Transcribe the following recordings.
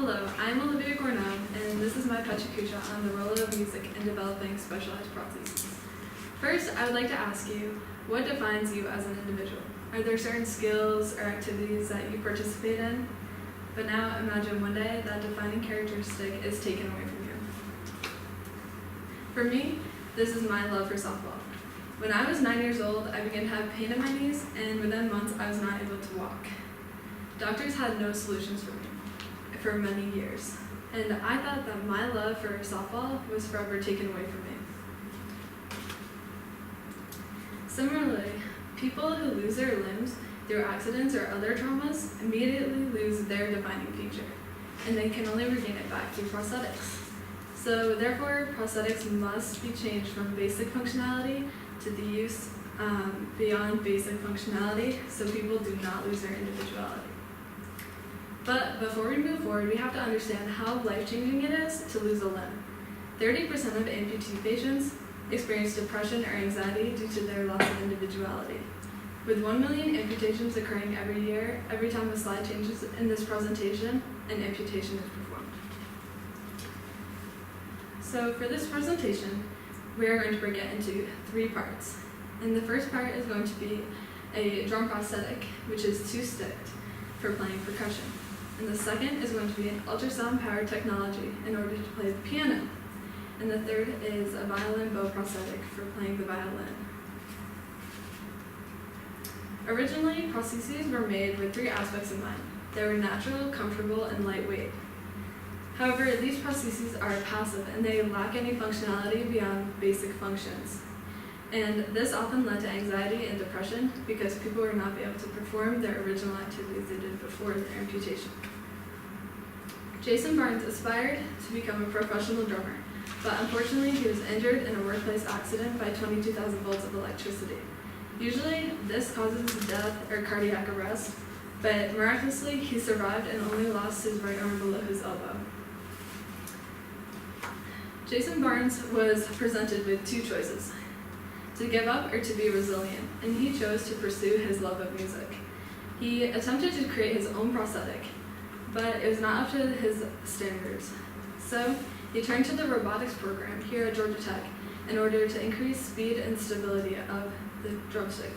Hello, I'm Olivia Gornell, and this is my Kucha on the role of music in developing specialized prostheses. First, I would like to ask you, what defines you as an individual? Are there certain skills or activities that you participate in? But now imagine one day that defining characteristic is taken away from you. For me, this is my love for softball. When I was 9 years old, I began to have pain in my knees, and within months I was not able to walk. Doctors had no solutions for me for many years, and I thought that my love for softball was forever taken away from me. Similarly, people who lose their limbs through accidents or other traumas immediately lose their defining feature, and they can only regain it back through prosthetics. So therefore, prosthetics must be changed from basic functionality to the use beyond basic functionality, so people do not lose their individuality. But before we move forward, we have to understand how life-changing it is to lose a limb. 30% of amputee patients experience depression or anxiety due to their loss of individuality. With 1 million amputations occurring every year, every time a slide changes in this presentation, an amputation is performed. So for this presentation, we are going to break it into 3 parts. And the first part is going to be a drum prosthetic, which is 2-sticked for playing percussion. And the second is going to be an ultrasound-powered technology in order to play the piano. And the third is a violin bow prosthetic for playing the violin. Originally, prostheses were made with 3 aspects in mind. They were natural, comfortable, and lightweight. However, these prostheses are passive and they lack any functionality beyond basic functions. And this often led to anxiety and depression because people were not able to perform their original activities they did before their amputation. Jason Barnes aspired to become a professional drummer, but unfortunately he was injured in a workplace accident by 22,000 volts of electricity. Usually this causes death or cardiac arrest, but miraculously he survived and only lost his right arm below his elbow. Jason Barnes was presented with 2 choices: to give up or to be resilient, and he chose to pursue his love of music. He attempted to create his own prosthetic, but it was not up to his standards. So he turned to the robotics program here at Georgia Tech in order to increase speed and stability of the drumstick.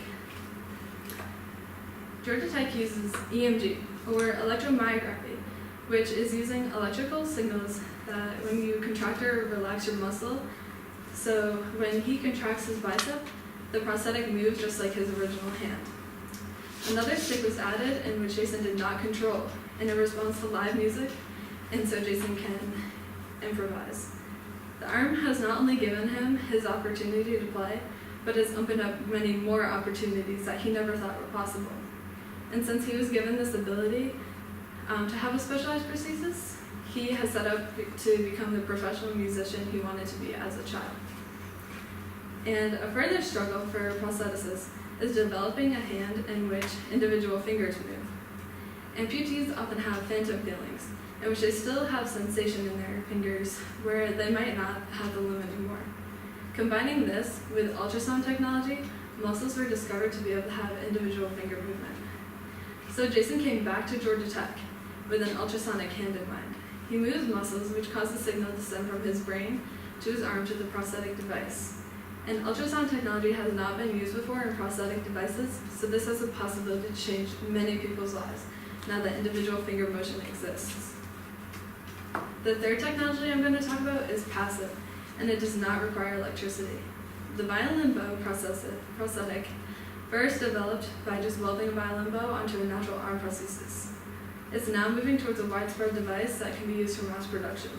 Georgia Tech uses EMG, or electromyography, which is using electrical signals that when you contract or relax your muscle, so when he contracts his bicep, the prosthetic moves just like his original hand. Another stick was added in which Jason did not control, and it responds to live music, and so Jason can improvise. The arm has not only given him his opportunity to play, but has opened up many more opportunities that he never thought were possible. And since he was given this ability to have a specialized prosthesis, he has set up to become the professional musician he wanted to be as a child. And a further struggle for prosthetists is developing a hand in which individual fingers move. Amputees often have phantom feelings, in which they still have sensation in their fingers, where they might not have the limb anymore. Combining this with ultrasound technology, muscles were discovered to be able to have individual finger movement. So Jason came back to Georgia Tech with an ultrasonic hand in mind. He moves muscles which cause the signal to send from his brain to his arm to the prosthetic device. And ultrasound technology has not been used before in prosthetic devices, so this has the possibility to change many people's lives now that individual finger motion exists. The third technology I'm going to talk about is passive, and it does not require electricity. The violin bow prosthetic, first developed by just welding a violin bow onto a natural arm prosthesis. It's now moving towards a widespread device that can be used for mass production.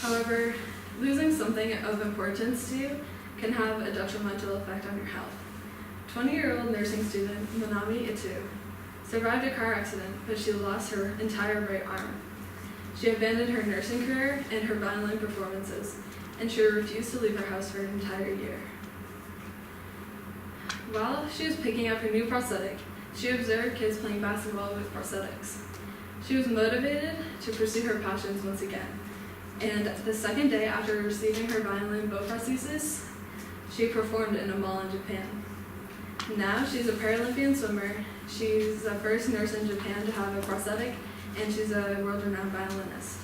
However, losing something of importance to you can have a detrimental effect on your health. 20-year-old nursing student Manami Itu survived a car accident, but she lost her entire right arm. She abandoned her nursing career and her violin performances, and she refused to leave her house for an entire year. While she was picking up her new prosthetic, she observed kids playing basketball with prosthetics. She was motivated to pursue her passions once again, and the second day after receiving her violin bow prosthesis, she performed in a mall in Japan. Now she's a Paralympian swimmer. She's the first nurse in Japan to have a prosthetic, and she's a world-renowned violinist.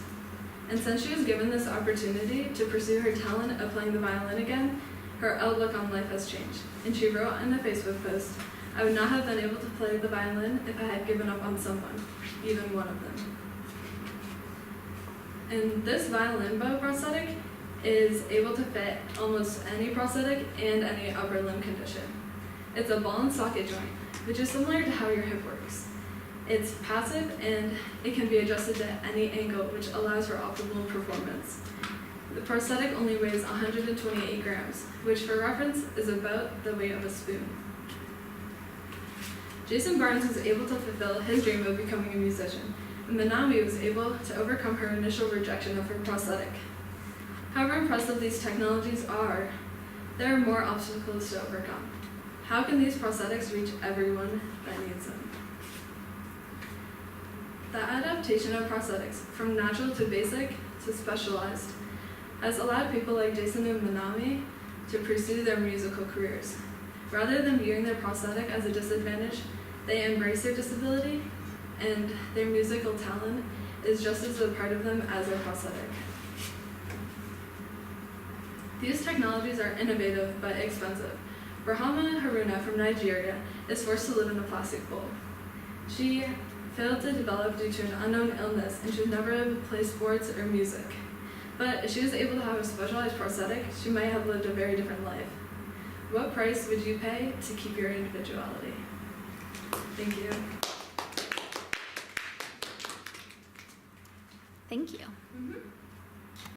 And since she was given this opportunity to pursue her talent of playing the violin again, her outlook on life has changed. And she wrote in a Facebook post, "I would not have been able to play the violin if I had given up on someone, even one of them." And this violin bow prosthetic is able to fit almost any prosthetic and any upper limb condition. It's a ball and socket joint, which is similar to how your hip works. It's passive and it can be adjusted to any angle, which allows for optimal performance. The prosthetic only weighs 128 grams, which for reference is about the weight of a spoon. Jason Barnes was able to fulfill his dream of becoming a musician, and Minami was able to overcome her initial rejection of her prosthetic. However impressive these technologies are, there are more obstacles to overcome. How can these prosthetics reach everyone that needs them? The adaptation of prosthetics, from natural to basic to specialized, has allowed people like Jason and Minami to pursue their musical careers. Rather than viewing their prosthetic as a disadvantage, they embrace their disability, and their musical talent is just as a part of them as their prosthetic. These technologies are innovative but expensive. Rahama Haruna from Nigeria is forced to live in a plastic bowl. She failed to develop due to an unknown illness, and she was never able to play sports or music. But if she was able to have a specialized prosthetic, she might have lived a very different life. What price would you pay to keep your individuality? Thank you. Thank you. Mm-hmm.